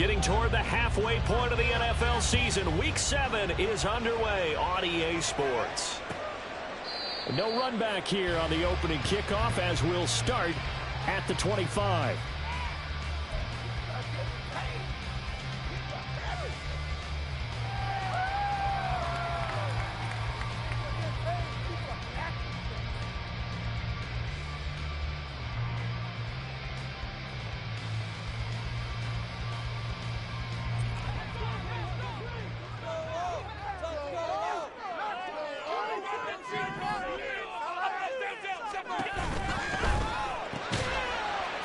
Getting toward the halfway point of the NFL season. Week 7 is underway on EA Sports. No run back here on the opening kickoff as we'll start at the 25.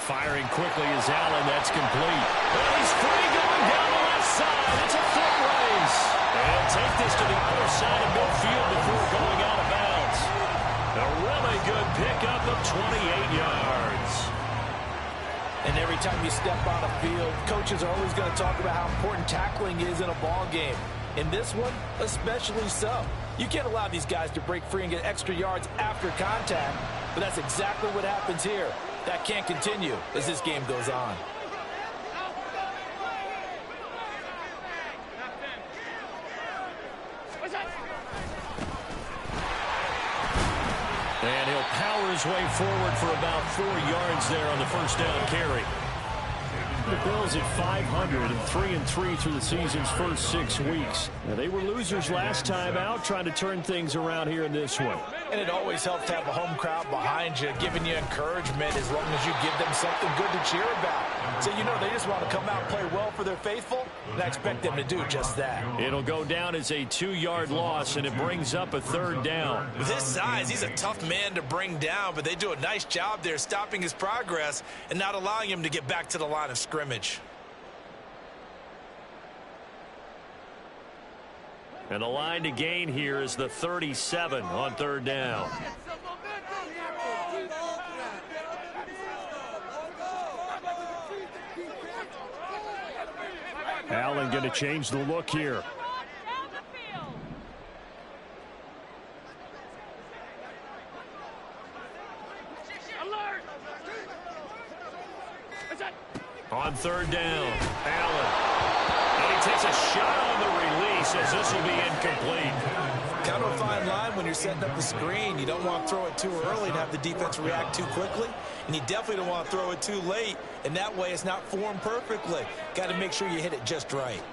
Firing quickly is Allen. That's complete. Well, he's free going down the left side. It's a foot race. And take this to the other side of midfield before going out of bounds. A really good pickup of 28 yards. And every time you step on a field, coaches are always going to talk about how important tackling is in a ball game. In this one, especially so. You can't allow these guys to break free and get extra yards after contact, but that's exactly what happens here. That can't continue as this game goes on. And he'll power his way forward for about 4 yards there on the first down carry. The Bills at 500 and 3-3 through the season's first 6 weeks. Now, they were losers last time out, trying to turn things around here in this one. And it always helps to have a home crowd behind you, giving you encouragement as long as you give them something good to cheer about. So, you know, they just want to come out and play well for their faithful, and I expect them to do just that. It'll go down as a 2-yard loss, and it brings up a third down. With his size, he's a tough man to bring down, but they do a nice job there stopping his progress and not allowing him to get back to the line of scrimmage. And the line to gain here is the 37 on third down. Allen going to change the look here. On third down, Allen. And he takes a shot on the release as this will be incomplete. Kind of a fine line when you're setting up the screen. You don't want to throw it too early and have the defense react too quickly. And you definitely don't want to throw it too late. And that way it's not formed perfectly. Got to make sure you hit it just right.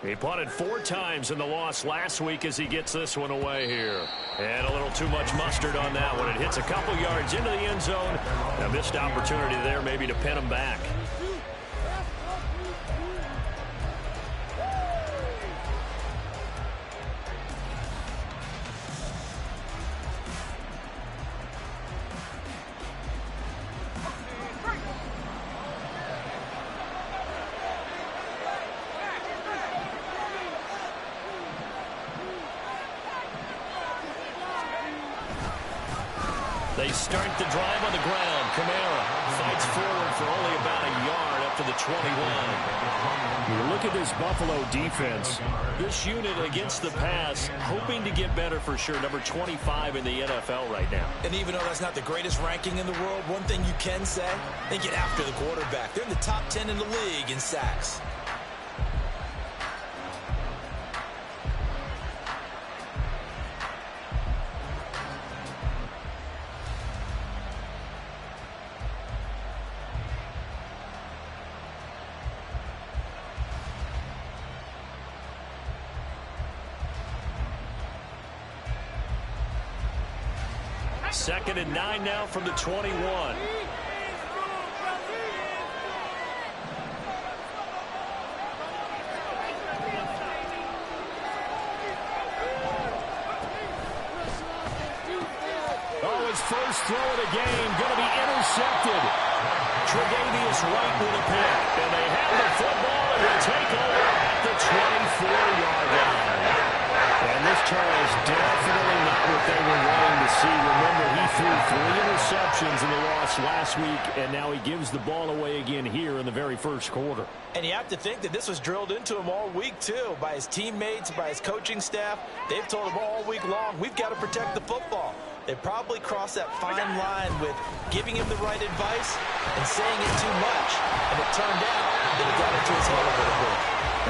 He punted 4 times in the loss last week as he gets this one away here. And a little too much mustard on that one. It hits a couple yards into the end zone. A missed opportunity there maybe to pin him back. They start the drive on the ground. Kamara fights forward for only about a yard up to the 21. You look at this Buffalo defense. This unit against the pass, hoping to get better for sure. Number 25 in the NFL right now. And even though that's not the greatest ranking in the world, one thing you can say, they get after the quarterback. They're in the top 10 in the league in sacks. Second and 9 now from the 21. Oh, his first throw of the game going to be intercepted. Tre'Davious White with a pick. And they have the football and will take over at the 24-yard line. And this Charles definitely not what they were wanting to see. Remember, he threw 3 interceptions in the loss last week, and now he gives the ball away again here in the very first quarter. And you have to think that this was drilled into him all week, too, by his teammates, by his coaching staff. They've told him all week long, we've got to protect the football. They probably crossed that fine line with giving him the right advice and saying it too much. And it turned out that it got into his head a little bit.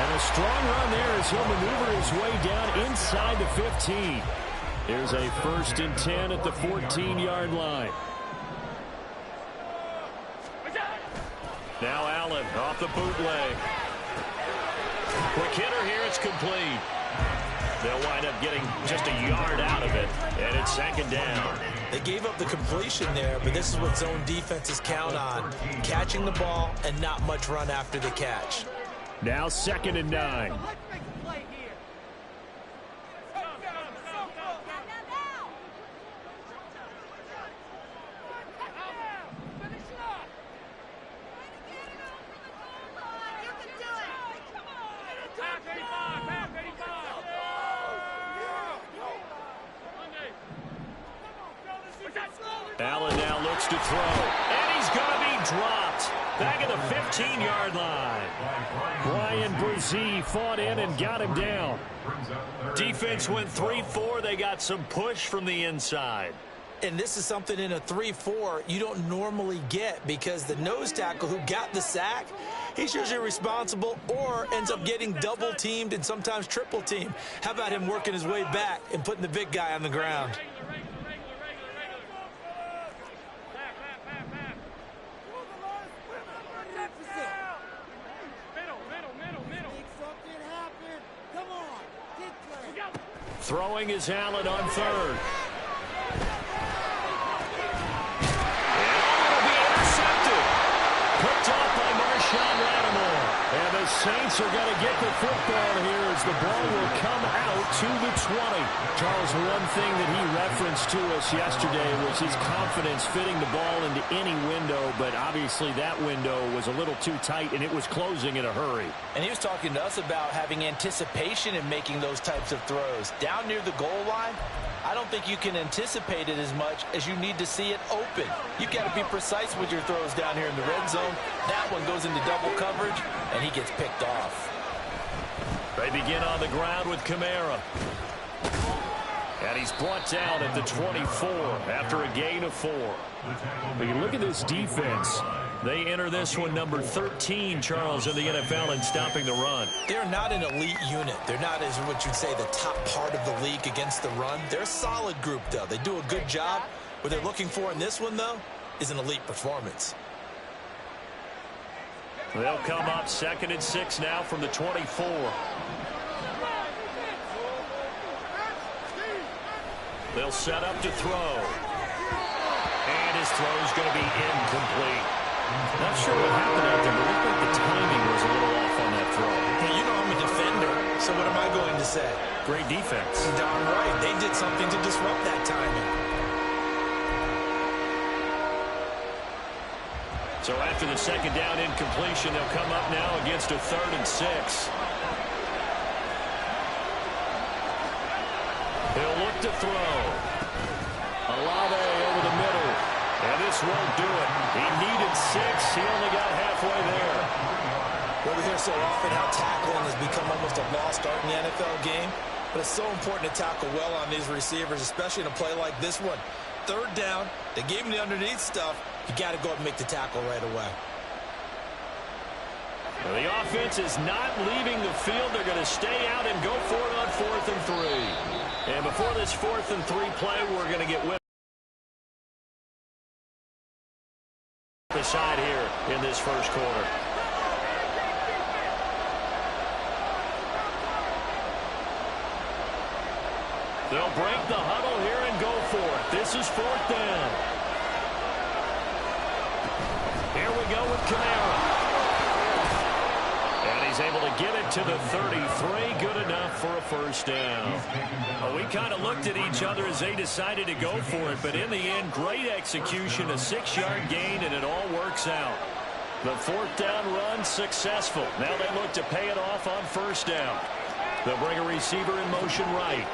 And a strong run there as he'll maneuver his way down inside the 15. Here's a 1st and 10 at the 14-yard line. Now Allen off the bootleg. Quick hitter here, it's complete. They'll wind up getting just a yard out of it, and it's 2nd down. They gave up the completion there, but this is what zone defenses count on. Catching the ball and not much run after the catch. Now 2nd and 9. Allen now looks to throw, and he's going to be dropped. Back at the 15-yard line. Brian Brzee fought in and got him down. Defense went 3-4. They got some push from the inside. And this is something in a 3-4 you don't normally get, because the nose tackle who got the sack, he's usually responsible or ends up getting double-teamed and sometimes triple-teamed. How about him working his way back and putting the big guy on the ground? Throwing is Allen on 3rd. And it'll be intercepted. Picked off by Marshawn Lattimore. And the Saints are going to get the football here as the ball will come out to the 20. Charles, one thing that he referenced to us yesterday was his confidence fitting the ball into any window, but obviously that window was a little too tight, and it was closing in a hurry. And he was talking to us about having anticipation in making those types of throws. Down near the goal line, I don't think you can anticipate it as much as you need to see it open. You've got to be precise with your throws down here in the red zone. That one goes into double coverage, and he gets picked off. They begin on the ground with Kamara. And he's brought down at the 24 after a gain of 4. But you look at this defense. They enter this one number 13, Charles, in the NFL in stopping the run. They're not an elite unit. They're not, as what you'd say, the top part of the league against the run. They're a solid group, though. They do a good job. What they're looking for in this one, though, is an elite performance. They'll come up 2nd and 6 now from the 24. They'll set up to throw. And his throw's going to be incomplete. Not sure what happened out there, but it looked like the timing was a little off on that throw. Well, you know I'm a defender, so what am I going to say? Great defense. Darn right. They did something to disrupt that timing. So after the 2nd down incompletion, they'll come up now against a 3rd and 6. He'll look to throw. Olave over the middle. And this won't do it. He needed 6. He only got halfway there. Well, we hear so often how tackling has become almost a lost art in the NFL game. But it's so important to tackle well on these receivers, especially in a play like this one. 3rd down, they gave him the underneath stuff. You got to go up and make the tackle right away. Well, the offense is not leaving the field. They're going to stay out and go for it on 4th and 3. And before this 4th and 3 play, we're going to get with the side here in this first quarter. They'll break the huddle here and go for it. This is 4th down. Here we go with Kamara. And he's able to get it to the 33. Good enough for a 1st down. Well, we kind of looked at each other as they decided to go for it. But in the end, great execution, a 6-yard gain, and it all works out. The 4th down run successful. Now they look to pay it off on 1st down. They'll bring a receiver in motion right.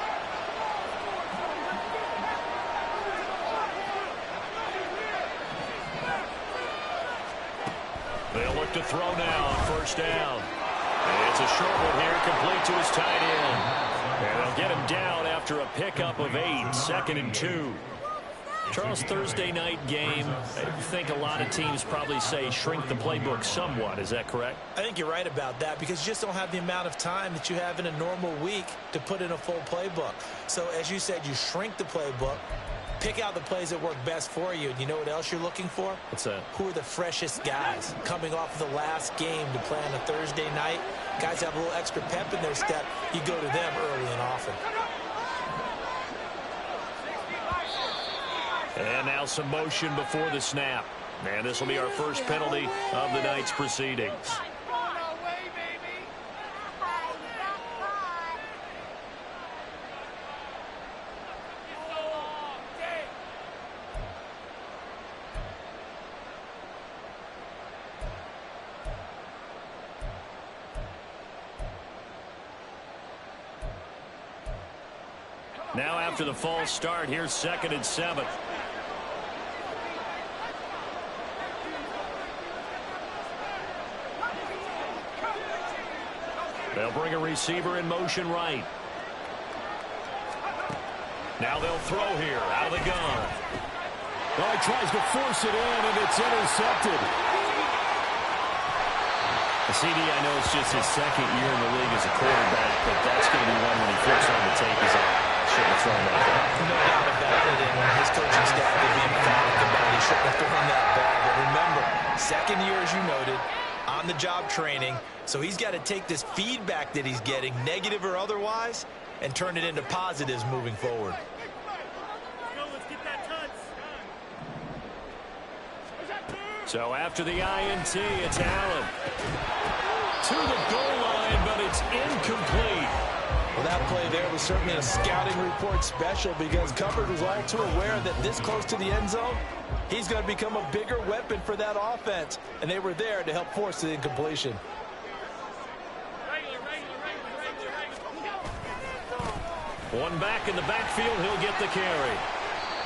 They'll look to throw now on 1st down. And it's a short one here, complete to his tight end. And they'll get him down after a pickup of 8, 2nd and 2. Charles, Thursday night game, I think a lot of teams probably say shrink the playbook somewhat. Is that correct? I think you're right about that because you just don't have the amount of time that you have in a normal week to put in a full playbook. So as you said, you shrink the playbook, pick out the plays that work best for you. And you know what else you're looking for? What's that? Who are the freshest guys coming off of the last game to play on a Thursday night? Guys have a little extra pep in their step. You go to them early and often. And now some motion before the snap. And this will be our first penalty of the night's proceedings. Now after the false start, here's 2nd and 7. They'll bring a receiver in motion right. Now they'll throw here out of the gun. Well, he tries to force it in, and it's intercepted. The CD, I know it's just his 2nd year in the league as a quarterback, but that's going to be one when he flips on the tape. He's like, shouldn't have thrown that ball. No doubt about it, and his coaching staff will be emphatic about he shouldn't have thrown that ball. But remember, 2nd year, as you noted, on-the-job training, so he's got to take this feedback that he's getting, negative or otherwise, and turn it into positives moving forward. So after the INT, it's Allen. To the goal line, but it's incomplete. Well, that play there was certainly a scouting report special because Covered was all too aware that this close to the end zone, he's going to become a bigger weapon for that offense, and they were there to help force the incompletion. One back in the backfield, he'll get the carry.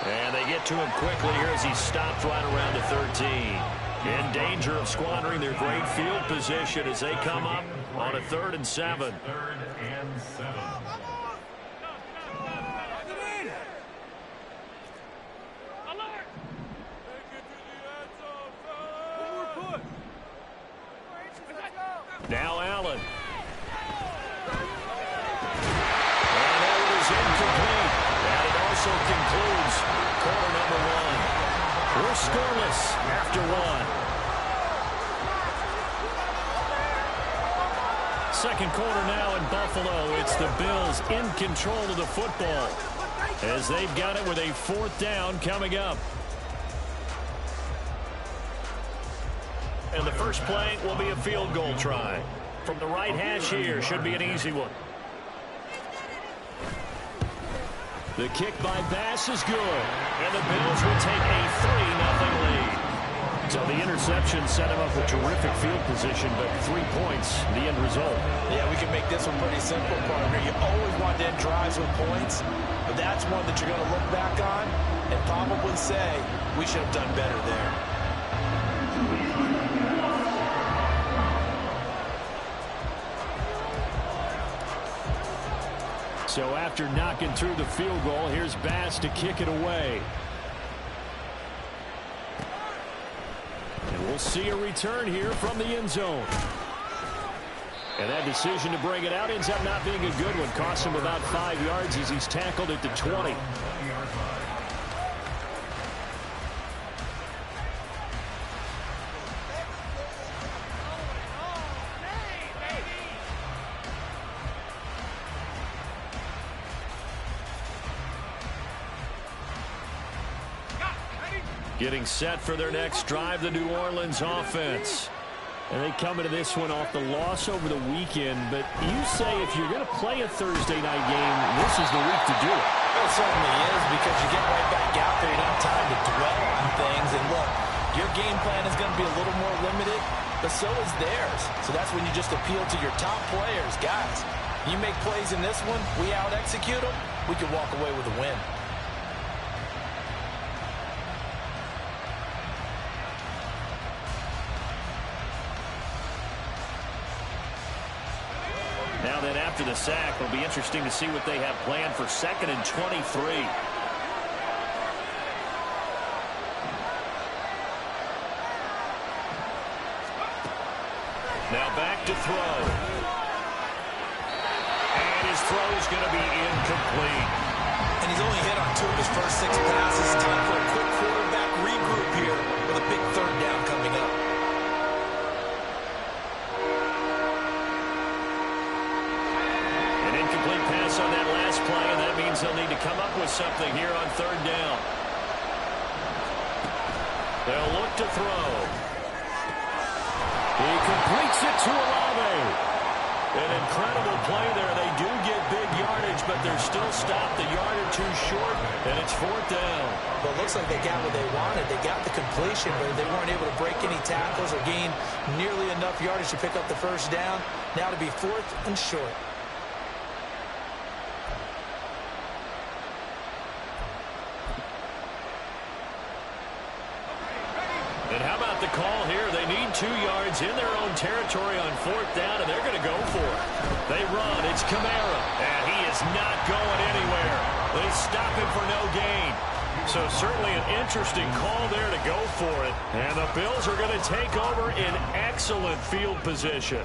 And they get to him quickly here as he stopped right around the 13. In danger of squandering their great field position as they come up on a 3rd and 7. Now Allen. And that one is incomplete. And it also concludes quarter number 1. We're scoreless after 1. Second quarter now in Buffalo. It's the Bills in control of the football as they've got it with a 4th down coming up. And the first play will be a field goal try. From the right hash here, should be an easy one. The kick by Bass is good. And the Bills will take a 3-0 lead. So the interception set him up with terrific field position, but 3 points, the end result. Yeah, we can make this one pretty simple, partner. You always want to end drives with points, but that's one that you're going to look back on and probably say, we should have done better there. So after knocking through the field goal, here's Bass to kick it away. And we'll see a return here from the end zone. And that decision to bring it out ends up not being a good one. Costs him about 5 yards as he's tackled at the 20. Getting set for their next drive, the New Orleans offense. And they come into this one off the loss over the weekend. But you say if you're going to play a Thursday night game, this is the week to do it. It certainly is because you get right back out there. You don't have time to dwell on things. And look, your game plan is going to be a little more limited, but so is theirs. So that's when you just appeal to your top players. Guys, you make plays in this one, we out-execute them, we can walk away with a win. Now then, after the sack, it'll be interesting to see what they have planned for 2nd and 23. throw is going to be incomplete. And he's only hit on 2 of his first 6 passes. Time for a quick quarterback regroup here with a big 3rd down coming up. An incomplete pass on that last play, and that means they'll need to come up with something here on 3rd down. They'll look to throw. He completes it to Olave. An incredible play there. They do get big yardage, but they're still stopped a yard or 2 short, and it's 4th down. Well, it looks like they got what they wanted. They got the completion, but they weren't able to break any tackles or gain nearly enough yardage to pick up the 1st down. Now to be 4th and short. And how about the call here? They need 2 yards in their own territory on 4th down, and they're going to go for it. They run. It's Kamara, and he is not going anywhere. They stop him for no gain. So certainly an interesting call there to go for it. And the Bills are going to take over in excellent field position.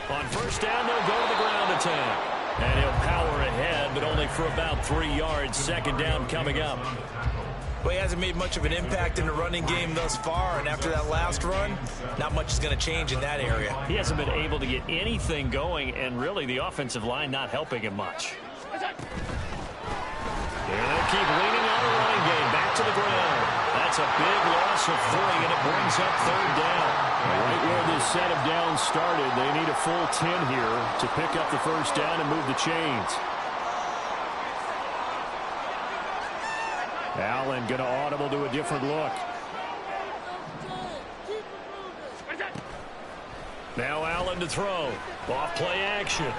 On 1st down, they'll go to the ground attack. And he'll power ahead, but only for about 3 yards. 2nd down coming up. Well, he hasn't made much of an impact in the running game thus far, and after that last run, not much is going to change in that area. He hasn't been able to get anything going, and really the offensive line not helping him much. And they'll keep leaning on the running game. Back to the ground. That's a big loss of 3, and it brings up 3rd down. Right where this set of downs started, they need a full 10 here to pick up the 1st down and move the chains. Allen going to audible to a different look. Now Allen to throw. Off play action.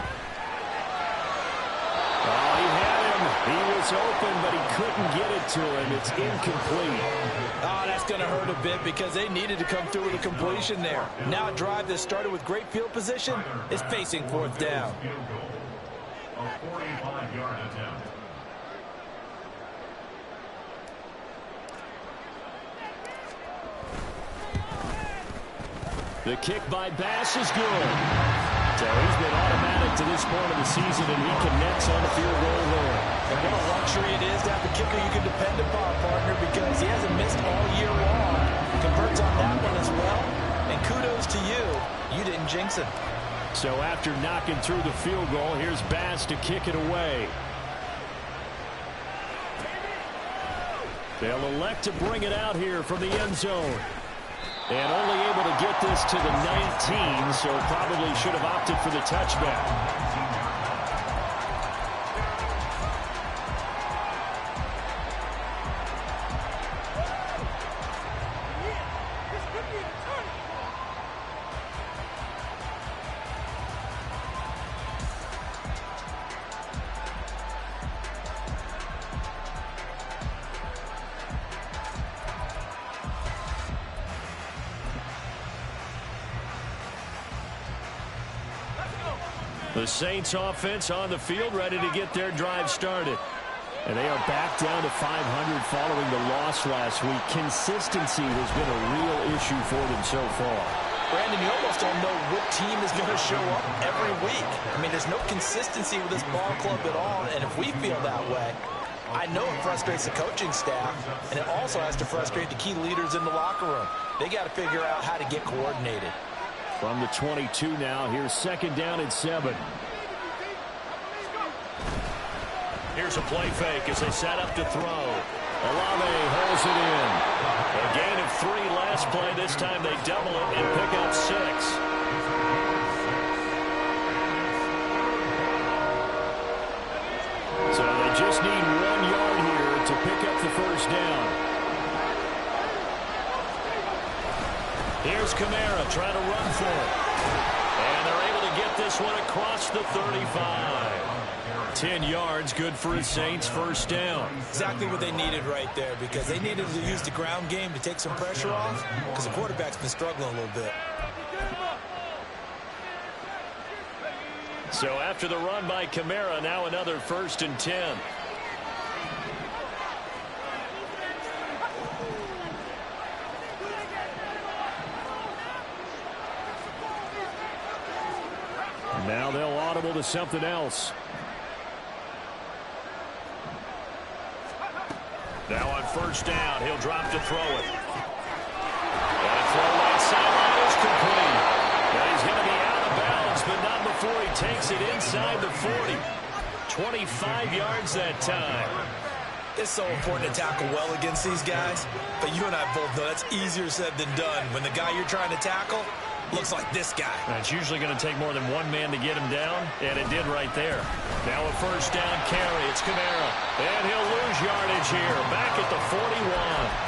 Oh, he had him. He was open, but he couldn't get it to him. It's incomplete. Oh, that's going to hurt a bit because they needed to come through with a completion there. Now a drive that started with great field position is facing 4th down. The kick by Bass is good. So he's been automatic to this point of the season, and he connects on the field goal there. And what a luxury it is to have a kicker you can depend upon, partner, because he hasn't missed all year long. Converts on that one as well. And kudos to you. You didn't jinx it. So after knocking through the field goal, here's Bass to kick it away. They'll elect to bring it out here from the end zone. And only able to get this to the 19, so probably should have opted for the touchback. The Saints offense on the field, ready to get their drive started. And they are back down to 500 following the loss last week. Consistency has been a real issue for them so far. Brandon, you almost don't know what team is going to show up every week. I mean, there's no consistency with this ball club at all, and if we feel that way, I know it frustrates the coaching staff, and it also has to frustrate the key leaders in the locker room. They got to figure out how to get coordinated. From the 22 now, here's 2nd down and 7. Here's a play fake as they set up to throw. Olave holds it in. A gain of 3 last play. This time they double it and pick up 6. So they just need 1 yard here to pick up the 1st down. Here's Kamara trying to run for it. And they're able to get this one across the 35. 10 yards, good for his Saints, 1st down. Exactly what they needed right there, because they needed to use the ground game to take some pressure off, because the quarterback's been struggling a little bit. So after the run by Kamara, now another 1st and 10. Now they'll audible to something else. Now on first down, he'll drop to throw it. And a throw right sideline is complete. Now he's going to be out of bounds, but not before he takes it inside the 40. 25 yards that time. It's so important to tackle well against these guys, but you and I both know that's easier said than done when the guy you're trying to tackle looks like this guy. It's usually going to take more than one man to get him down, and it did right there. Now a first down carry. It's Kamara, and he'll lose yardage here. Back at the 41.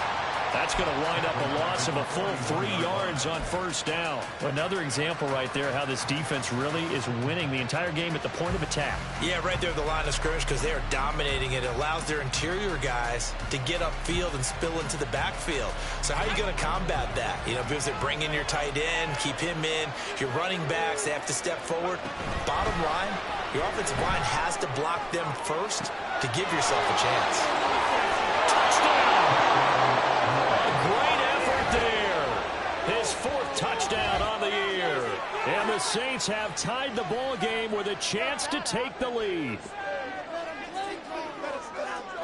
That's going to wind up a loss of a full 3 yards on first down. Another example right there how this defense really is winning the entire game at the point of attack. Yeah, right there at the line of scrimmage because they are dominating it. It allows their interior guys to get upfield and spill into the backfield. So how are you going to combat that? You know, because they bring in your tight end, keep him in. Your running backs, they have to step forward. Bottom line, your offensive line has to block them first to give yourself a chance. His fourth touchdown on the year. And the Saints have tied the ball game with a chance to take the lead.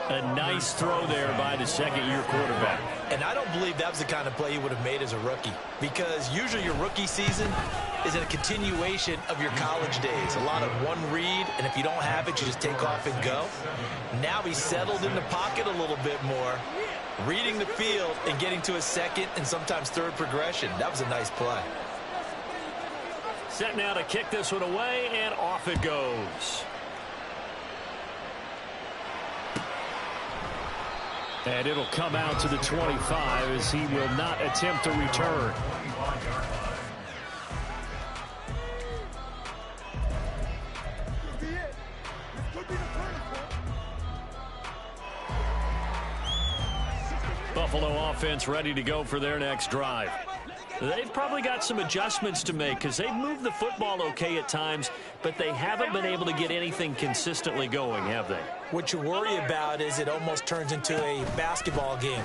A nice throw there by the second-year quarterback. And I don't believe that was the kind of play he would have made as a rookie, because usually your rookie season is a continuation of your college days. A lot of one read, and if you don't have it, you just take off and go. Now he's settled in the pocket a little bit more, reading the field and getting to a second and sometimes third progression. That was a nice play. Set now to kick this one away, and off it goes. And it'll come out to the 25 as he will not attempt to return. Buffalo offense ready to go for their next drive. They've probably got some adjustments to make because they've moved the football okay at times, but they haven't been able to get anything consistently going, have they? What you worry about is it almost turns into a basketball game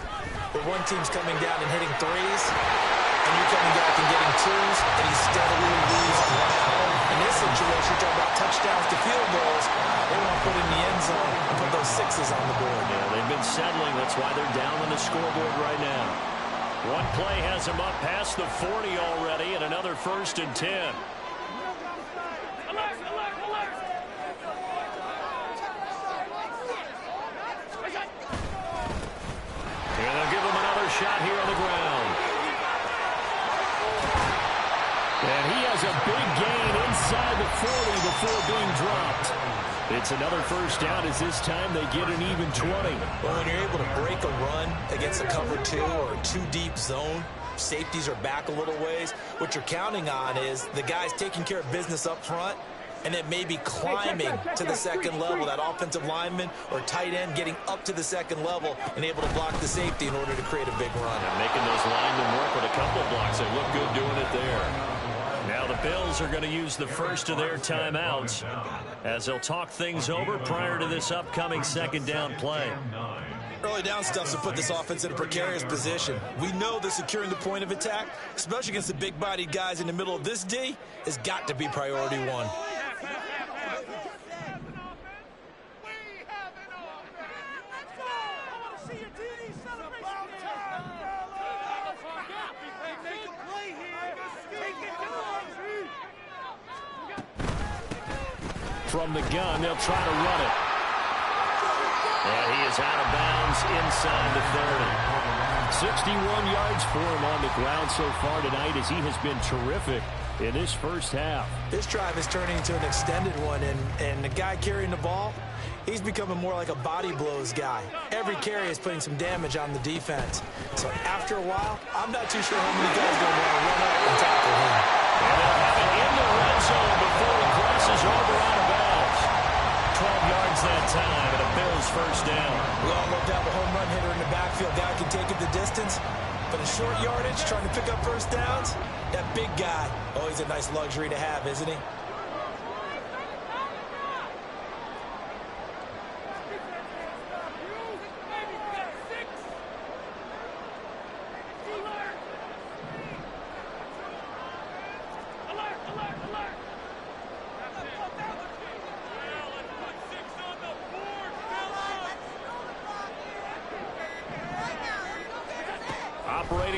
where one team's coming down and hitting threes, and you're coming back and getting twos, and you steadily lose ground. In this situation, you're talking about touchdowns to field goals. They want to put in the end zone and put those sixes on the board. Yeah, they've been settling. That's why they're down on the scoreboard right now. One play has them up past the 40 already, and another 1st and 10. And they'll give him another shot here on the ground. And he has a big gain inside the 40 before being dropped. It's another first down as this time they get an even 20. Well, when you're able to break a run against a cover 2 or a 2-deep zone, safeties are back a little ways. What you're counting on is the guys taking care of business up front and then maybe climbing to the second level, that offensive lineman or tight end getting up to the second level and able to block the safety in order to create a big run. And making those linemen work with a couple of blocks. They look good doing it there. Now the Bills are going to use the first of their timeouts as they'll talk things over prior to this upcoming second down play. Early down stuff to put this offense in a precarious position. We know that securing the point of attack, especially against the big-bodied guys in the middle of this D, has got to be priority one. From the gun, they'll try to run it. And he is out of bounds inside the 30. 61 yards for him on the ground so far tonight as he has been terrific in this first half. This drive is turning into an extended one, and the guy carrying the ball, he's becoming more like a body blows guy. Every carry is putting some damage on the defense. So after a while, I'm not too sure how many guys are going to want to run up and tackle him. And they'll have it in the red zone before he crosses over out of bounds. 12 yards that time, and a Bills first down. We all love to have a home run hitter in the backfield. Guy can take it the distance, but in short yardage, trying to pick up first downs, that big guy, always a nice luxury to have, isn't he?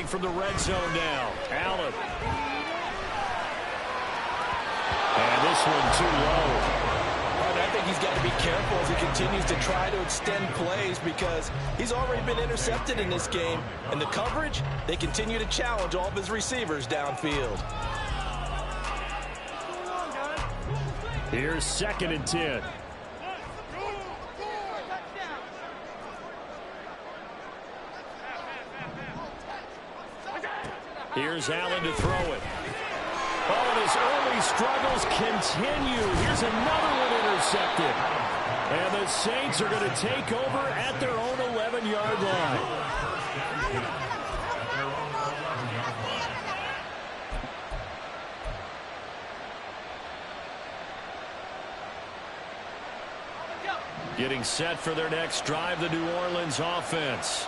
from the red zone now. Allen. And this one too low. I think he's got to be careful as he continues to try to extend plays because he's already been intercepted in this game. And the coverage, they continue to challenge all of his receivers downfield. Here's 2nd and 10. Here's Allen to throw it. Oh, and his early struggles continue. Here's another one intercepted. And the Saints are going to take over at their own 11-yard line. Getting set for their next drive, the New Orleans offense.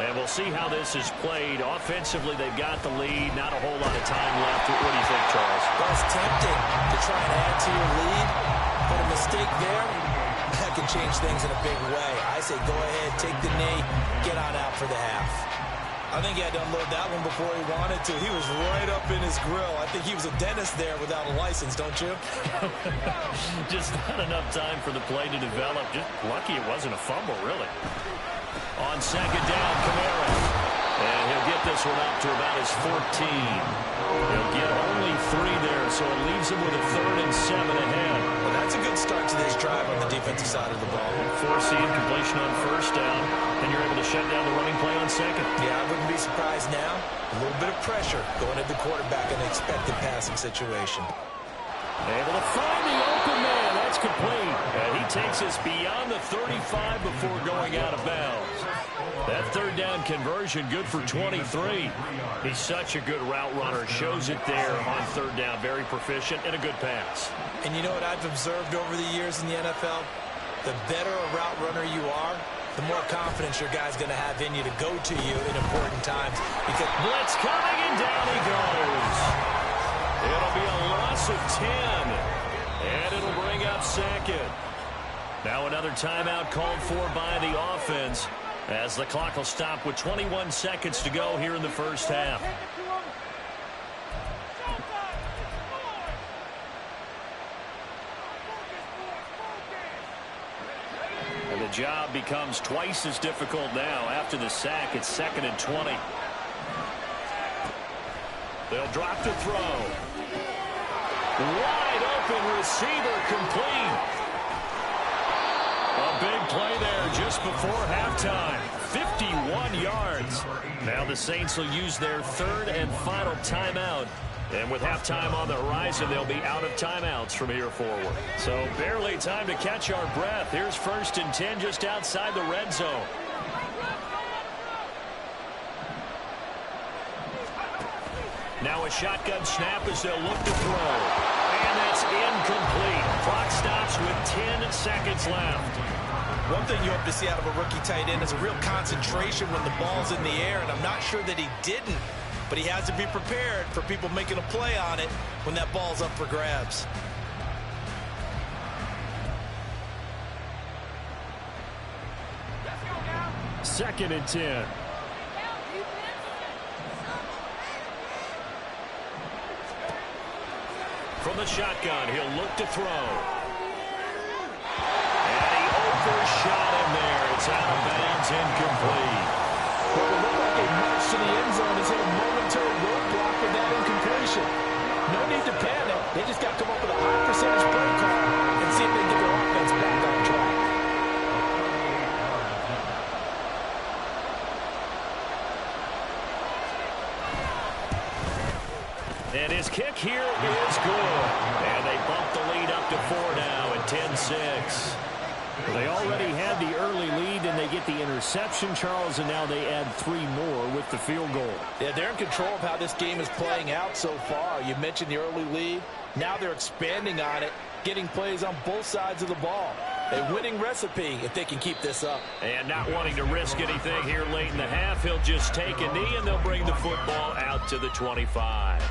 And we'll see how this is played. Offensively, they've got the lead. Not a whole lot of time left. What do you think, Charles? Well, it's tempting to try and add to your lead, but a mistake there, that can change things in a big way. I say go ahead, take the knee, get on out for the half. I think he had to unload that one before he wanted to. He was right up in his grill. I think he was a dentist there without a license, don't you? Just not enough time for the play to develop. Just lucky it wasn't a fumble, really. On 2nd down, Kamara. And he'll get this one up to about his 14. He'll get only 3 there, so it leaves him with a 3rd and 7 ahead. Well, that's a good start to this drive on the defensive side of the ball. Force the incompletion on 1st down, and you're able to shut down the running play on 2nd. Yeah, I wouldn't be surprised now. A little bit of pressure going at the quarterback in an expected passing situation. Able to find the open man. That's complete. And he takes us beyond the 35 before going out of bounds. That 3rd down conversion good for 23. He's such a good route runner. Shows it there on 3rd down. Very proficient and a good pass. And you know what I've observed over the years in the NFL? The better a route runner you are, the more confidence your guy's going to have in you to go to you in important times. Because blitz coming, and down he goes. It'll be a loss of 10. And it'll bring up 2nd. Now another timeout called for by the offense as the clock will stop with 21 seconds to go here in the 1st half. And the job becomes twice as difficult now after the sack. It's 2nd and 20. They'll drop to throw. Wide open receiver complete. A big play there just before halftime. 51 yards. Now the Saints will use their 3rd and final timeout. And with halftime on the horizon, they'll be out of timeouts from here forward. So barely time to catch our breath. Here's 1st and 10 just outside the red zone. Now a shotgun snap as they'll look to throw. And that's incomplete. Clock stops with 10 seconds left. One thing you hope to see out of a rookie tight end is a real concentration when the ball's in the air, and I'm not sure that he didn't, but he has to be prepared for people making a play on it when that ball's up for grabs. Second and 10. From the shotgun, he'll look to throw. And he overshot him there. It's out of bounds, incomplete. Well, it looked like a march to the end zone has hit a momentary roadblock with that incompletion. No need to panic. They just got to come up with a high percentage play call and see if they can get their offense back on track. And his kick here is good. And they bump the lead up to 4 now at 10-6. They already had the early lead, and they get the interception, Charles, and now they add 3 more with the field goal. Yeah, they're in control of how this game is playing out so far. You mentioned the early lead. Now they're expanding on it, getting plays on both sides of the ball. A winning recipe if they can keep this up. And not wanting to risk anything here late in the half, he'll just take a knee, and they'll bring the football out to the 25.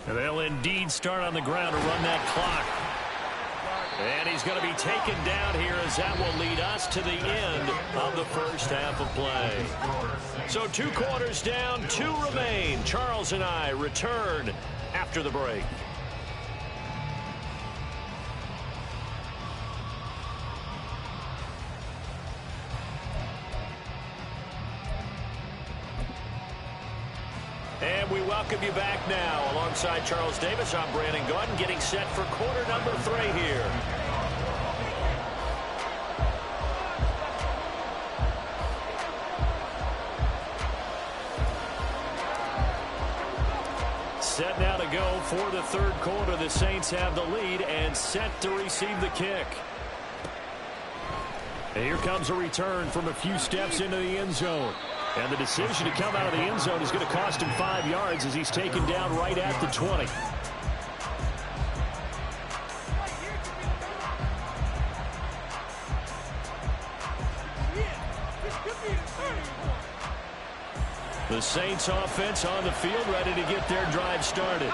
And they'll indeed start on the ground to run that clock. And he's going to be taken down here as that will lead us to the end of the first half of play. So 2 quarters down, 2 remain. Charles and I return after the break. And we welcome you back now. Alongside Charles Davis, I'm Brandon Gaudin, getting set for quarter number 3 here. Set now to go for the 3rd quarter. The Saints have the lead and set to receive the kick. And here comes a return from a few steps into the end zone. And the decision to come out of the end zone is going to cost him 5 yards as he's taken down right at the 20. The Saints offense on the field ready to get their drive started.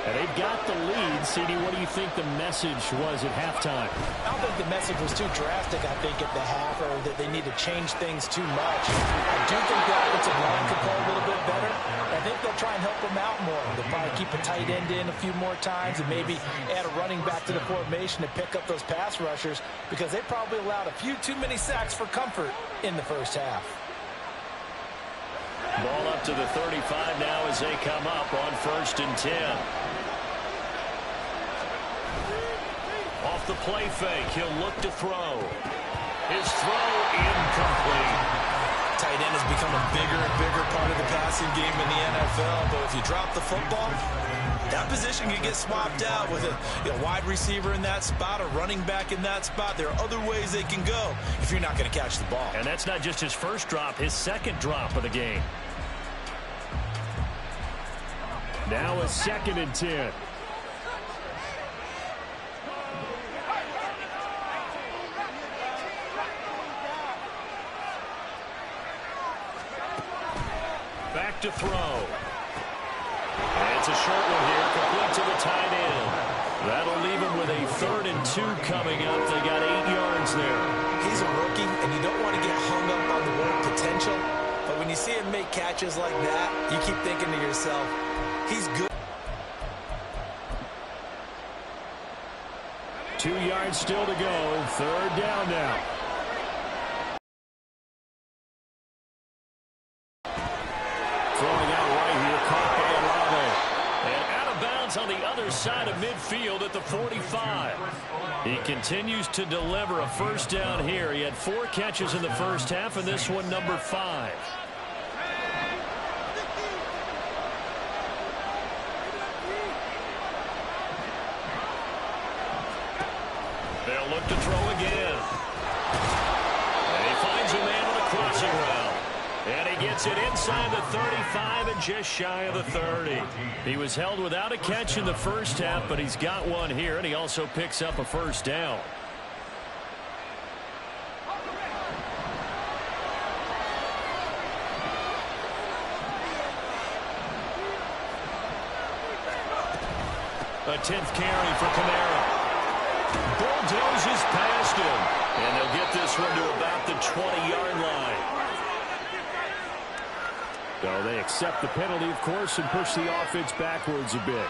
And they've got the lead. CD, what do you think the message was at halftime? I don't think the message was too drastic, I think, at the half, or that they need to change things too much. I do think the offensive line could play a little bit better. I think they'll try and help them out more. They'll probably keep a tight end in a few more times and maybe add a running back to the formation to pick up those pass rushers, because they probably allowed a few too many sacks for comfort in the first half. Ball up to the 35 now as they come up on 1st and 10. Off the play fake, he'll look to throw. His throw incomplete. Tight end has become a bigger and bigger part of the passing game in the NFL, but if you drop the football, that position can get swapped out with a wide receiver in that spot, a running back in that spot. There are other ways they can go if you're not going to catch the ball. And that's not just his first drop, his 2nd drop of the game. Now a 2nd and 10. Back to throw. And it's a short one here, complete to the tight end. That'll leave him with a 3rd and 2 coming up. They got 8 yards there. He's a rookie, and you don't want to get hung up on the word potential. But when you see him make catches like that, you keep thinking to yourself, he's good. 2 yards still to go. 3rd down now. Throwing out right here, caught by Olave. And out of bounds on the other side of midfield at the 45. He continues to deliver a 1st down here. He had 4 catches in the first half, and this one number 5. They'll look to throw again. And he finds a man on the crossing route. And he gets it inside the 35 and just shy of the 30. He was held without a catch in the first half, but he's got one here, and he also picks up a 1st down. A 10th carry for Kamara. Bulldozes past him. And they'll get this one to about the 20-yard line. So they accept the penalty, of course, and push the offense backwards a bit.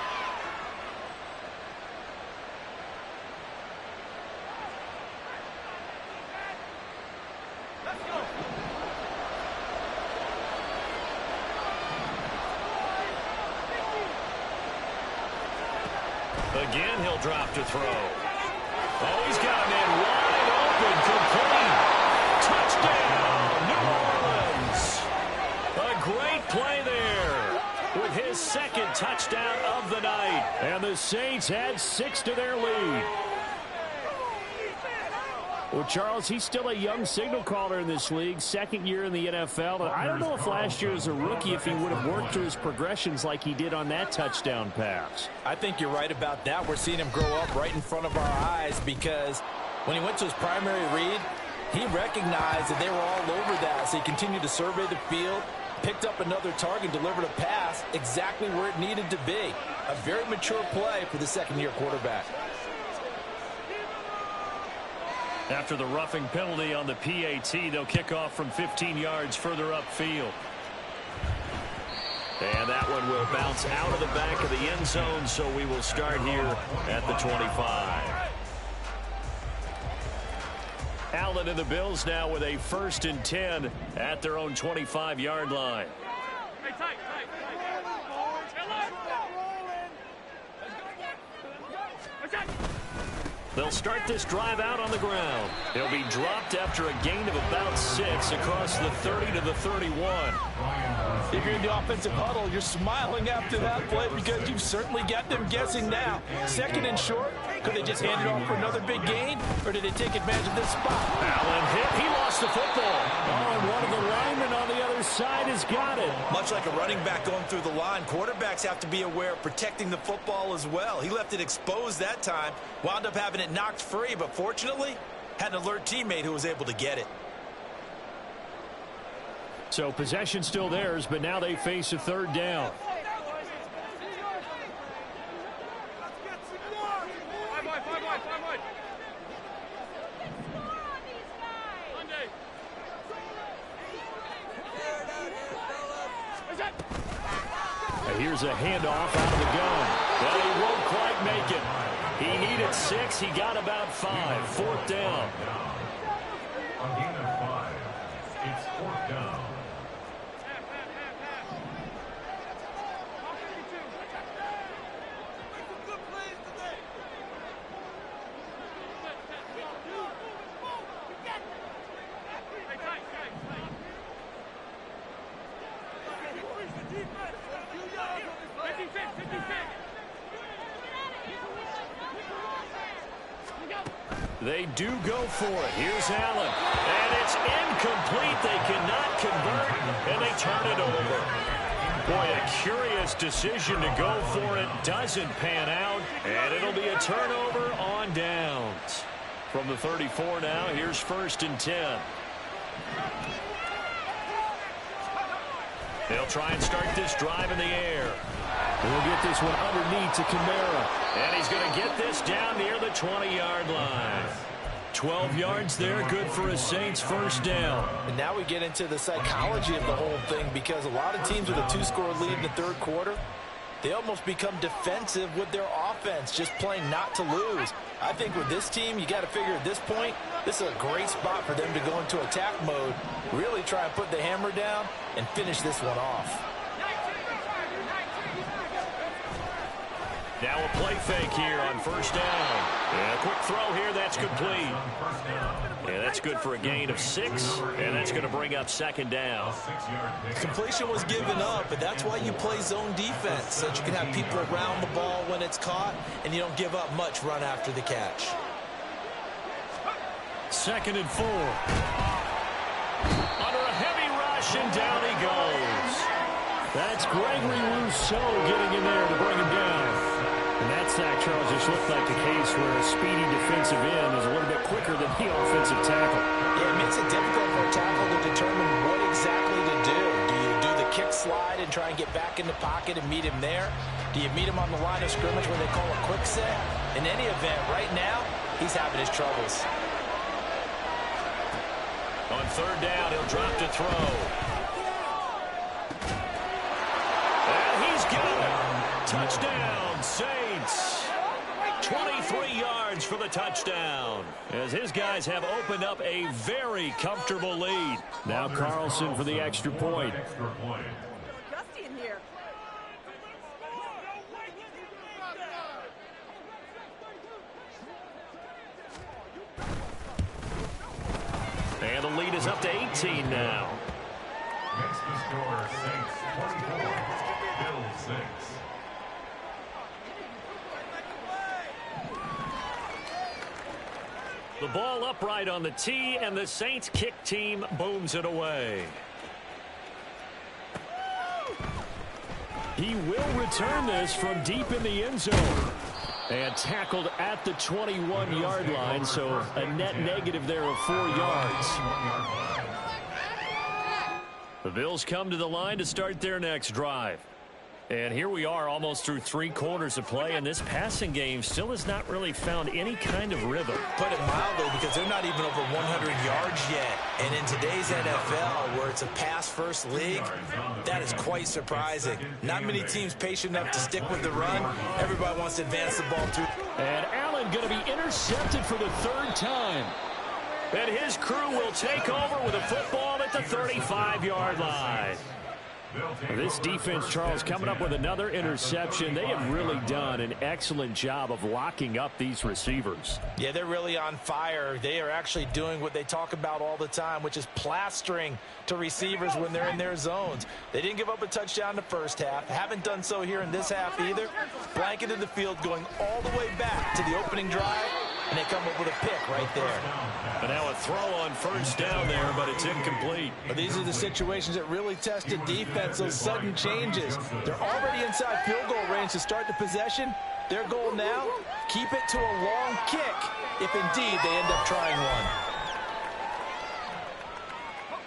Again, he'll drop to throw. Oh, he's got a man wide open, complete. Touchdown, New Orleans. A great play there with his 2nd touchdown of the night. And the Saints add 6 to their lead. Well, Charles, he's still a young signal caller in this league, 2nd year in the NFL. And I don't know if last year as a rookie if he would have worked through his progressions like he did on that touchdown pass. I think you're right about that. We're seeing him grow up right in front of our eyes, because when he went to his primary read, he recognized that they were all over that. So he continued to survey the field, picked up another target, delivered a pass exactly where it needed to be. A very mature play for the second-year quarterback. After the roughing penalty on the PAT, they'll kick off from 15 yards further upfield. And that one will bounce out of the back of the end zone, so we will start here at the 25. Allen and the Bills now with a 1st and 10 at their own 25-yard line. They'll start this drive out on the ground. He'll be dropped after a gain of about 6 across the 30 to the 31. If you're in the offensive huddle, you're smiling after that play because you've certainly got them guessing now. 2nd and short. Could they just hand it off for another big gain, or did they take advantage of this spot? Allen hit. He lost the football. Oh, and one of the linemen on the other side has got it. Much like a running back going through the line, quarterbacks have to be aware of protecting the football as well. He left it exposed that time, wound up having it knocked free, but fortunately, had an alert teammate who was able to get it. So possession still theirs, but now they face a 3rd down. Here's a handoff out of the gun. Well, he won't quite make it. He needed 6. He got about 5. 4th down. A gain of 5. It's 4th down. They do go for it. Here's Allen. And it's incomplete. They cannot convert, and they turn it over. Boy, a curious decision to go for it. Doesn't pan out, and it'll be a turnover on downs. From the 34 now, here's 1st and 10. They'll try and start this drive in the air. We'll get this one underneath to Kamara. And he's going to get this down near the 20-yard line. 12 yards there, good for a Saints 1st down. And now we get into the psychology of the whole thing, because a lot of teams with a 2-score lead in the 3rd quarter, they almost become defensive with their offense, just playing not to lose. I think with this team, you got to figure at this point, this is a great spot for them to go into attack mode, really try and put the hammer down and finish this one off. Now a play fake here on 1st down. And a quick throw here, that's complete. Yeah, that's good for a gain of 6, and that's going to bring up 2nd down. Completion was given up, but that's why you play zone defense, so that you can have people around the ball when it's caught, and you don't give up much run after the catch. 2nd and 4. Under a heavy rush, and down he goes. That's Gregory Rousseau getting in there to bring him down. And that sack, Charles, just looked like the case where a speedy defensive end is a little bit quicker than the offensive tackle. Yeah, it makes it difficult for a tackle to determine what exactly to do. Do you do the kick slide and try and get back in the pocket and meet him there? Do you meet him on the line of scrimmage when they call a quick set? In any event, right now, he's having his troubles. On 3rd down, he'll drop to throw. And he's got it. Touchdown, Saints. 23 yards for the touchdown, as his guys have opened up a very comfortable lead. Now Carlson for the extra point. Gusty in here. And the lead is up to 18 now. Makes the score Saints 24, Bills 6. The ball upright on the tee, and the Saints kick team booms it away. He will return this from deep in the end zone. And tackled at the 21-yard line, so a net negative there of 4 yards. The Bills come to the line to start their next drive. And here we are almost through 3 quarters of play, and this passing game still has not really found any kind of rhythm. Put it mildly, because they're not even over 100 yards yet. And in today's NFL, where it's a pass-first league, that is quite surprising. Not many teams patient enough to stick with the run. Everybody wants to advance the ball too. And Allen going to be intercepted for the 3rd time. And his crew will take over with a football at the 35-yard line. This defense, Charles, coming up with another interception. They have really done an excellent job of locking up these receivers. Yeah, they're really on fire. They are actually doing what they talk about all the time, which is plastering to receivers when they're in their zones. They didn't give up a touchdown in the first half. Haven't done so here in this half either. Blanketed the field going all the way back to the opening drive, and they come up with a pick right there. But now a throw on 1st down there, but it's incomplete. But these are the situations that really tested defense, those sudden changes. They're already inside field goal range to start the possession. Their goal now, keep it to a long kick, if indeed they end up trying one.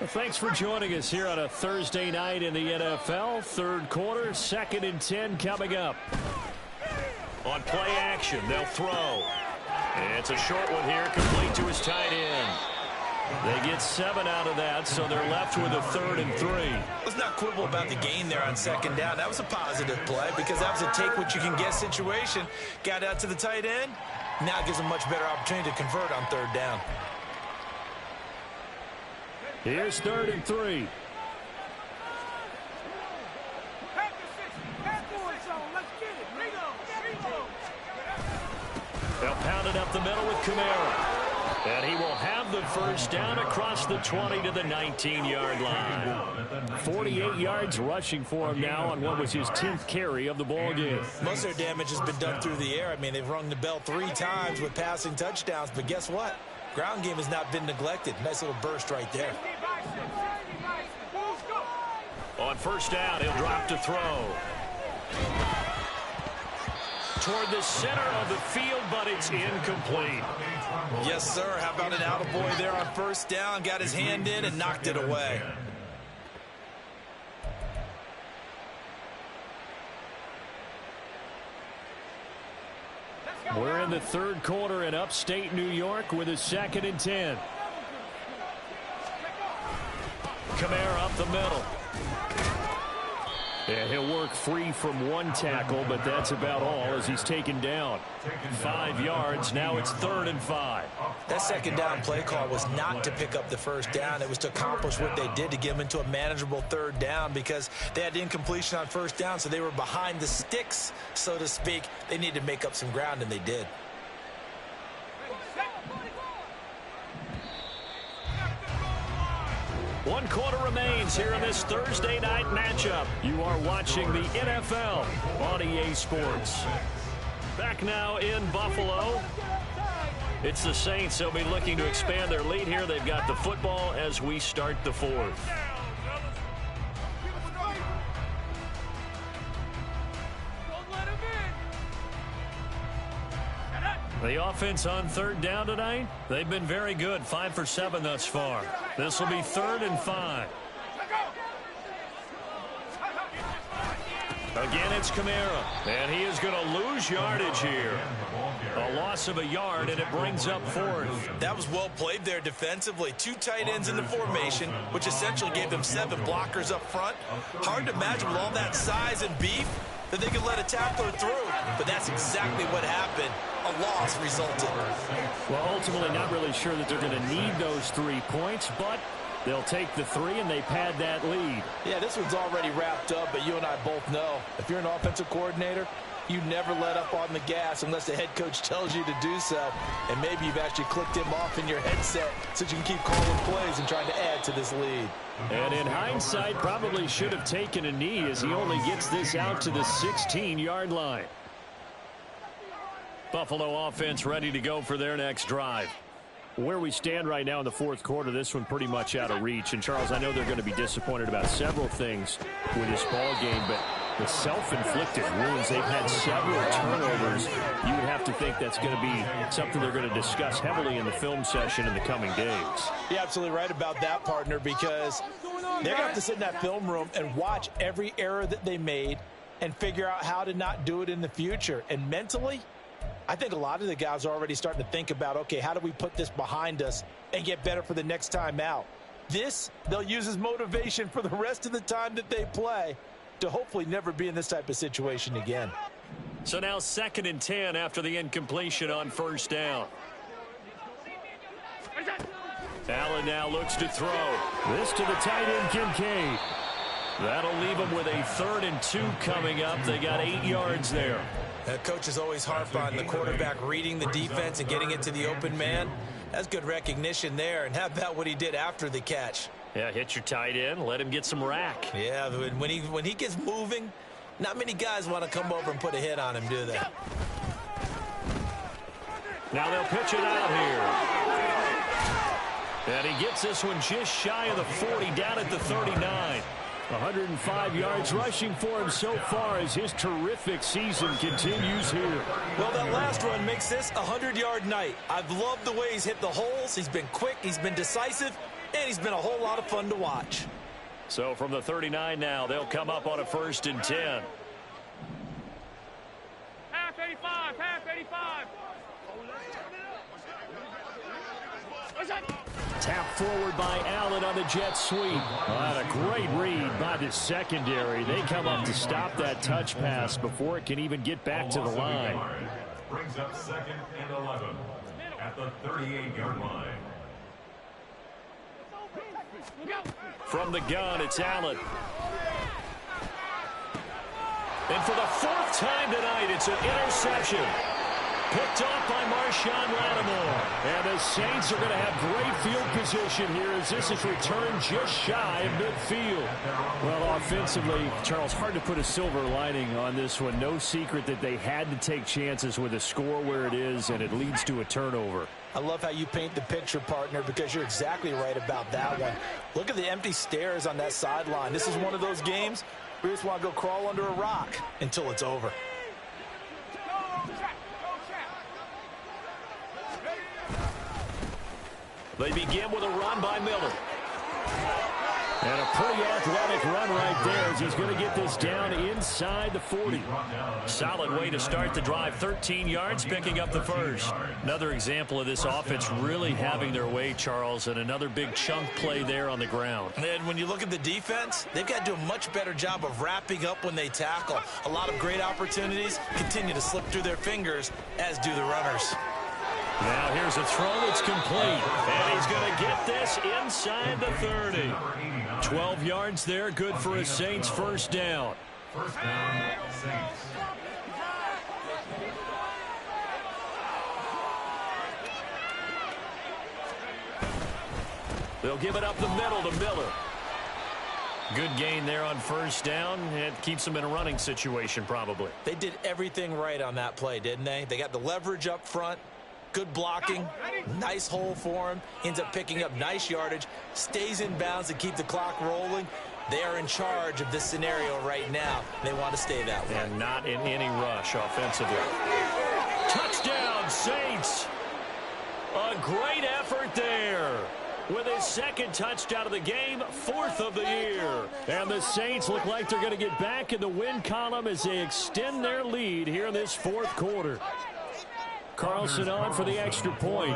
Well, thanks for joining us here on a Thursday night in the NFL. 3rd quarter, 2nd and 10 coming up. On play action, they'll throw. It's a short one here, complete to his tight end. They get 7 out of that, so they're left with a 3rd and 3. Let's not quibble about the gain there on 2nd down. That was a positive play because that was a take-what-you-can-get situation. Got out to the tight end. Now it gives them much better opportunity to convert on 3rd down. Here's 3rd and 3. They'll pound it up the middle with Kamara. And he will have the 1st down across the 20 to the 19-yard line. 48 yards rushing for him now on what was his 10th carry of the ball game. Most of their damage has been done through the air. I mean, they've rung the bell 3 times with passing touchdowns. But guess what? Ground game has not been neglected. Nice little burst right there. On 1st down, he'll drop to throw. Toward the center of the field, but it's incomplete. Yes, sir. How about an attaboy there on 1st down? Got his hand in and knocked it away. We're in the 3rd quarter in upstate New York with a 2nd and 10. Kamara up the middle. And he'll work free from 1 tackle, but that's about all as he's taken down. 5 yards. Now it's 3rd and 5. That 2nd down play call was not to pick up the 1st down. It was to accomplish what they did to get them into a manageable 3rd down because they had incompletion on 1st down, so they were behind the sticks, so to speak. They needed to make up some ground, and they did. One quarter remains here in this Thursday night matchup. You are watching the NFL on EA Sports. Back now in Buffalo. It's the Saints. They'll be looking to expand their lead here. They've got the football as we start the 4th. The offense on 3rd down tonight, they've been very good. 5 for 7 thus far. This will be 3rd and 5. Again, it's Kamara, and he is going to lose yardage here. A loss of a yard, and it brings up 4th. That was well played there defensively. 2 tight ends in the formation, which essentially gave them 7 blockers up front. Hard to imagine with all that size and beef that they could let a tackler through, but that's exactly what happened. A loss resulted. Well, ultimately not really sure that they're going to need those 3 points, but they'll take the 3 and they pad that lead. Yeah, this one's already wrapped up, but you and I both know if you're an offensive coordinator, you never let up on the gas unless the head coach tells you to do so. And maybe you've actually clicked him off in your headset so you can keep calling plays and trying to add to this lead. And in hindsight, probably should have taken a knee as he only gets this out to the 16-yard line. Buffalo offense ready to go for their next drive. Where we stand right now in the 4th quarter, this one pretty much out of reach. And, Charles, I know they're going to be disappointed about several things with this ball game, but the self-inflicted wounds, they've had several turnovers. You would have to think that's going to be something they're going to discuss heavily in the film session in the coming days. You're absolutely right about that, partner, because They're going to have to sit in that film room and watch every error that they made and figure out how to not do it in the future. And mentally, I think a lot of the guys are already starting to think about, okay, how do we put this behind us and get better for the next time out? This, they'll use as motivation for the rest of the time that they play to hopefully never be in this type of situation again. So now 2nd and 10 after the incompletion on 1st down. Allen now looks to throw. This to the tight end, Kincaid. That'll leave them with a 3rd and 2 coming up. They got 8 yards there. Coaches always harp on the quarterback reading the defense and getting it to the open man. That's good recognition there. And how about what he did after the catch? Yeah, hit your tight end, let him get some rack. Yeah, when he gets moving, not many guys want to come over and put a hit on him, do they? Now they'll pitch it out here. And he gets this one just shy of the 40, down at the 39. 105 yards rushing for him so far as his terrific season continues here. Well, that last run makes this a 100-yard night. I've loved the way he's hit the holes. He's been quick, he's been decisive, and he's been a whole lot of fun to watch. So from the 39 now, they'll come up on a 1st and 10. Half 85, half 85. Tap forward by Allen on the jet sweep. And a great read by the secondary. They come up to stop that touch pass before it can even get back to the line. Brings up 2nd and 11 at the 38-yard line. From the gun, it's Allen. And for the 4th time tonight, it's an interception. Picked off by Marshawn Lattimore. And the Saints are going to have great field position here as this is returned just shy of midfield. Well, offensively, Charles, hard to put a silver lining on this one. No secret that they had to take chances with a score where it is, and it leads to a turnover. I love how you paint the picture, partner, because you're exactly right about that one. Look at the empty stairs on that sideline. This is one of those games where you just want to go crawl under a rock until it's over. They begin with a run by Miller. And a pretty athletic run right there as he's going to get this down inside the 40. Solid way to start the drive. 13 yards, picking up the 1st. Another example of this offense really having their way, Charles, and another big chunk play there on the ground. And when you look at the defense, they've got to do a much better job of wrapping up when they tackle. A lot of great opportunities continue to slip through their fingers, as do the runners. Now here's a throw that's complete. And he's going to get this inside the 30. 12 yards there, good for a Saints 1st down. 1st down, Saints. They'll give it up the middle to Miller. Good gain there on 1st down. It keeps them in a running situation probably. They did everything right on that play, didn't they? They got the leverage up front. Good blocking, nice hole for him, ends up picking up nice yardage, stays in bounds to keep the clock rolling. They are in charge of this scenario right now. They want to stay that way. And not in any rush offensively. Touchdown, Saints! A great effort there. With his 2nd touchdown of the game, 4th of the year. And the Saints look like they're going to get back in the win column as they extend their lead here in this 4th quarter. Carlson on for the extra point.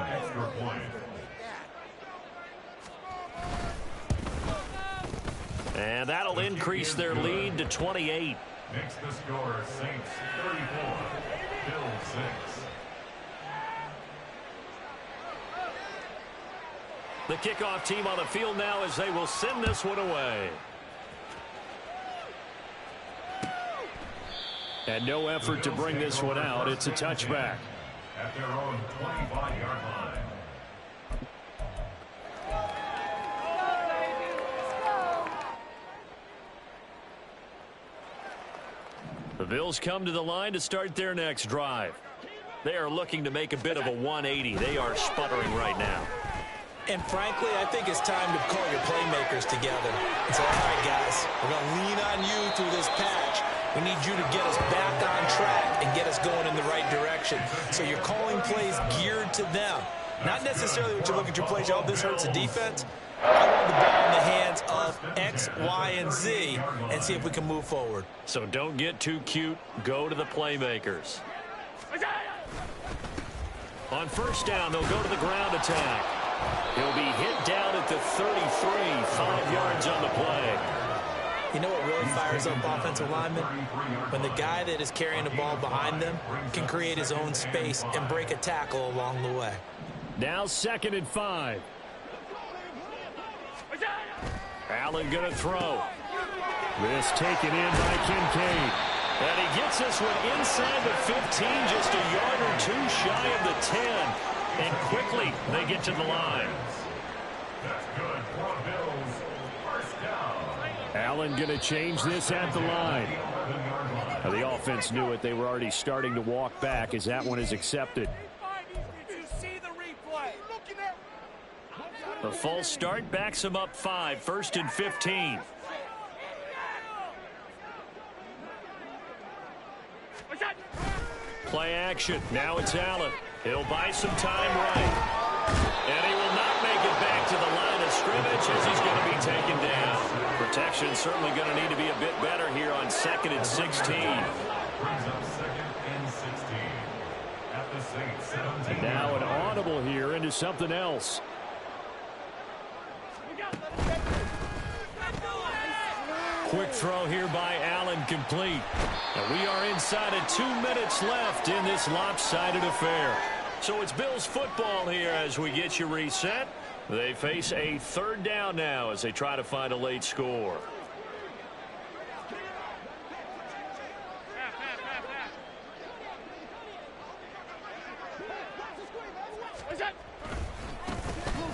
And that'll increase their lead to 28. Makes the score Saints 34, Bills 6. The kickoff team on the field now as they will send this one away. And no effort to bring this one out. It's a touchback. At their own 25-yard line. The Bills come to the line to start their next drive. They are looking to make a bit of a 180. They are sputtering right now. And frankly, I think it's time to call your playmakers together and say, all right, guys, we're going to lean on you through this patch. We need you to get us back on track and get us going in the right direction. So you're calling plays geared to them. Not necessarily what you look at your plays, oh, this hurts the defense. I want the ball in the hands of X, Y, and Z and see if we can move forward. So don't get too cute. Go to the playmakers. On first down, they'll go to the ground attack. He'll be hit down at the 33, 5 yards on the play. You know what really fires up offensive linemen? When the guy that is carrying the ball behind them can create his own space and break a tackle along the way. Now 2nd and 5. Allen going to throw. This taken in by Kincaid. And he gets this one inside the 15, just a yard or two shy of the 10. And quickly, they get to the line. That's good for Bills. First down. Allen going to change this at the line. Now, the offense knew it. They were already starting to walk back as that one is accepted. The false start backs him up 5, 1st and 15. Play action. Now it's Allen. He'll buy some time right. And he will not make it back to the line of scrimmage as he's going to be taken down. Protection certainly going to need to be a bit better here on 2nd and 16. Brings up 2nd and 16. At the Saints 17. And now an audible here into something else. Quick throw here by Allen, complete. And we are inside of 2 minutes left in this lopsided affair. So it's Bills football here as we get you reset. They face a 3rd down now as they try to find a late score.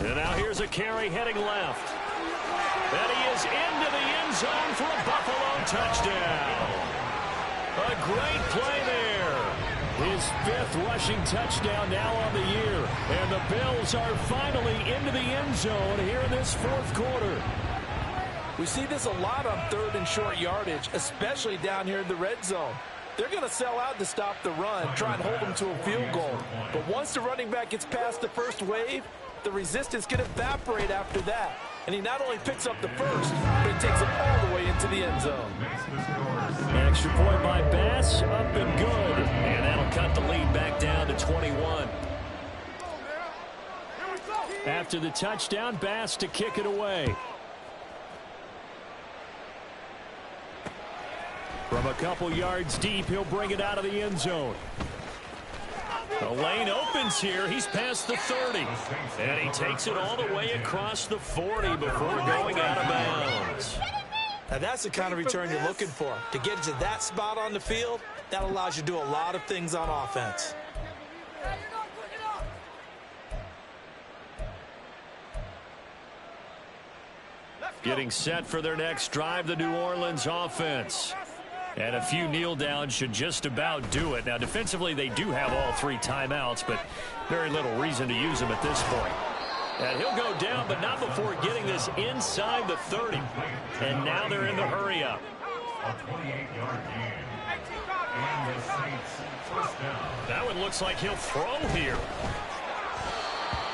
And now here's a carry heading left. And he is into the end zone for a Buffalo touchdown. A great play there. His 5th rushing touchdown now on the year. And the Bills are finally into the end zone here in this 4th quarter. We see this a lot on 3rd and short yardage, especially down here in the red zone. They're going to sell out to stop the run, try and hold them to a field goal. But once the running back gets past the first wave, the resistance can evaporate after that. And he not only picks up the first, but he takes it all the way into the end zone. Extra point by Bass, up and good. And that'll cut the lead back down to 21. After the touchdown, Bass to kick it away. From a couple yards deep, he'll bring it out of the end zone. The lane opens here. He's past the 30. And he takes it all the way across the 40 before going out of bounds. Now that's the kind of return you're looking for. To get to that spot on the field, that allows you to do a lot of things on offense. Getting set for their next drive, the New Orleans offense. And a few kneel downs should just about do it. Now, defensively, they do have all 3 timeouts, but very little reason to use them at this point. And he'll go down, but not before getting this inside the 30. And now they're in the hurry-up. A 28-yard gain. And the Saints first down. That one looks like he'll throw here.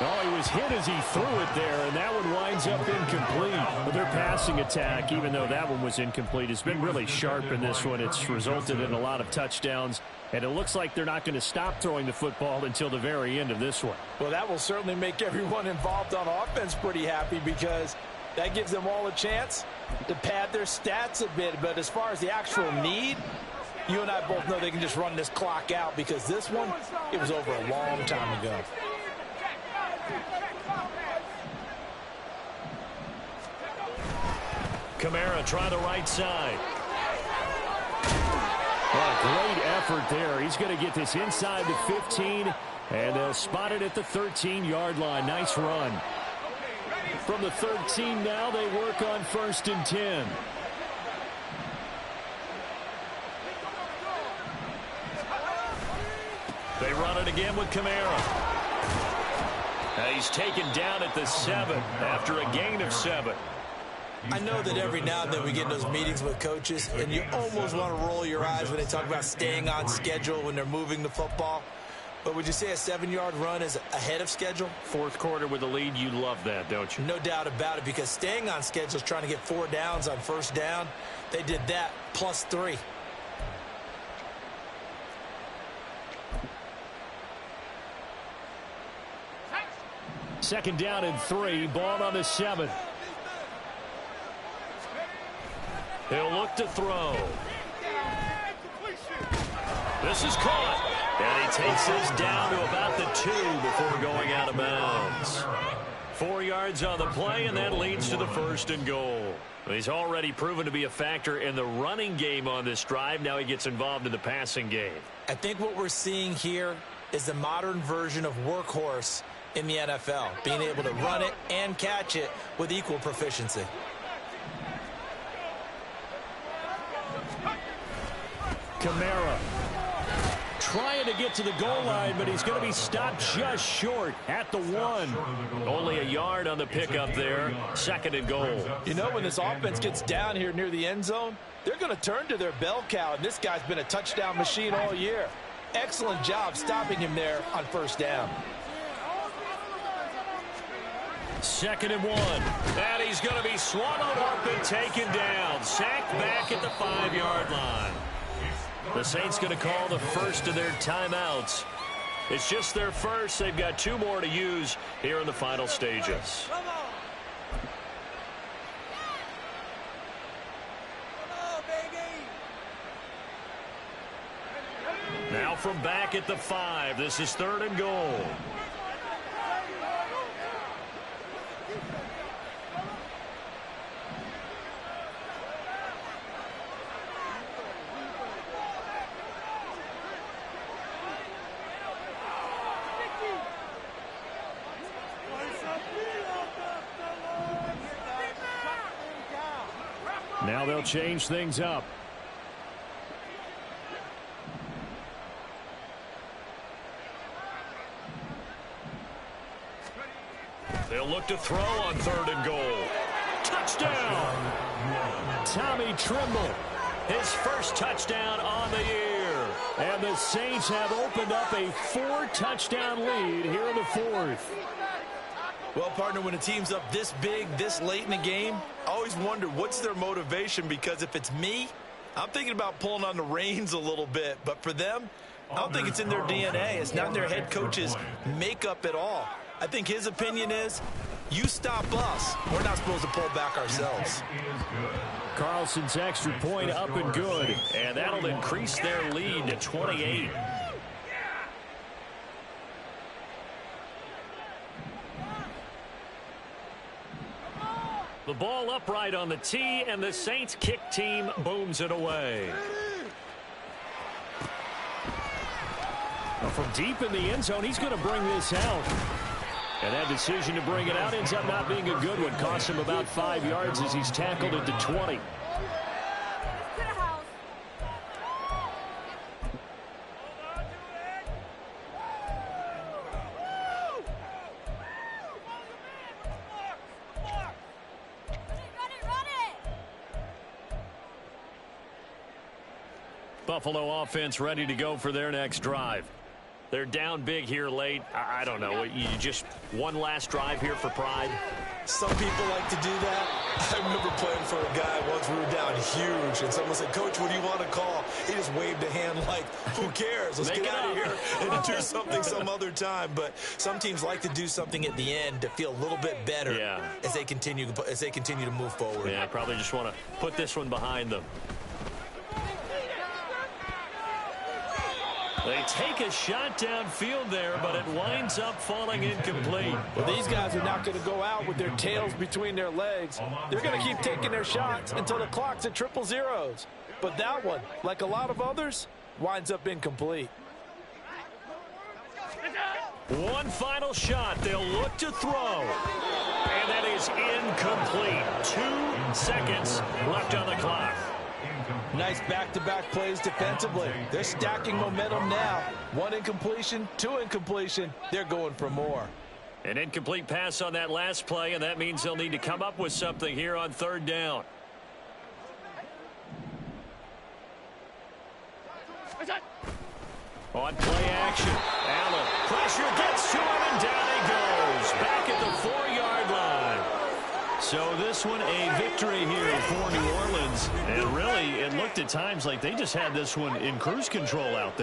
Oh, he was hit as he threw it there, and that one winds up incomplete. But their passing attack, even though that one was incomplete, has been really sharp in this one. It's resulted in a lot of touchdowns, and it looks like they're not going to stop throwing the football until the very end of this one. Well, that will certainly make everyone involved on offense pretty happy because that gives them all a chance to pad their stats a bit. But as far as the actual need, you and I both know they can just run this clock out because this one, it was over a long time ago. Kamara try the right side. Oh, great effort there. He's going to get this inside the 15, and they'll spot it at the 13-yard line. Nice run. From the 13 now, they work on 1st and 10. They run it again with Kamara. He's taken down at the 7 after a gain of 7. I know that every now and then we get in those meetings with coaches, and you almost want to roll your eyes when they talk about staying on schedule when they're moving the football. But would you say a 7-yard run is ahead of schedule? Fourth quarter with the lead, you love that, don't you? No doubt about it, because staying on schedule is trying to get 4 downs on first down. They did that, plus 3. Second down and 3, ball on the 7. He'll look to throw. This is caught. And he takes this down to about the 2 before going out of bounds. 4 yards on the play, and that leads to the 1st and goal. He's already proven to be a factor in the running game on this drive. Now he gets involved in the passing game. I think what we're seeing here is the modern version of workhorse in the NFL, being able to run it and catch it with equal proficiency. Kamara trying to get to the goal line, but he's going to be stopped just short at the 1. Only a yard on the pickup there. 2nd and goal. You know, when this offense gets down here near the end zone, they're going to turn to their bell cow, and this guy's been a touchdown machine all year. Excellent job stopping him there on first down. 2nd and 1. And he's going to be swallowed up and taken down. Sacked back at the 5-yard line. The Saints going to call the first of their timeouts. It's just their first. They've got 2 more to use here in the final stages. Now from back at the 5. This is 3rd and goal. Now they'll change things up. They'll look to throw on 3rd and goal. Touchdown! Tommy Trimble, his first touchdown on the year. And the Saints have opened up a 4-touchdown lead here in the 4th. Well, partner, when a team's up this big, this late in the game, I always wonder what's their motivation, because if it's me, I'm thinking about pulling on the reins a little bit. But for them, I don't think it's in their DNA. It's not in their head coach's makeup at all. I think his opinion is, you stop us. We're not supposed to pull back ourselves. Carlson's extra point up and good. And that'll increase their lead to 28. The ball upright on the tee, and the Saints kick team booms it away. From deep in the end zone, he's going to bring this out. And that decision to bring it out ends up not being a good one. Costs him about 5 yards as he's tackled at the 20. Buffalo offense ready to go for their next drive. They're down big here late. I don't know. You just one last drive here for pride? Some people like to do that. I remember playing for a guy once. We were down huge, and someone said, "Coach, what do you want to call?" He just waved a hand like, who cares? Let's get out of here and do something some other time. But some teams like to do something at the end to feel a little bit better as they continue to move forward. Yeah, probably just want to put this one behind them. They take a shot downfield there, but it winds up falling incomplete. Well, these guys are not going to go out with their tails between their legs. They're going to keep taking their shots until the clock's at 000. But that one, like a lot of others, winds up incomplete. One final shot. They'll look to throw. And that is incomplete. 2 seconds left on the clock. Nice back-to-back plays defensively. They're stacking momentum now. 1 incompletion, 2 incompletion. They're going for more. An incomplete pass on that last play, and that means they'll need to come up with something here on 3rd down. On play action, Allen pressure gets to him, and down he goes. Back at the 4-yard line. So this one a victory here for New Orleans. And really, it looked at times like they just had this one in cruise control out there.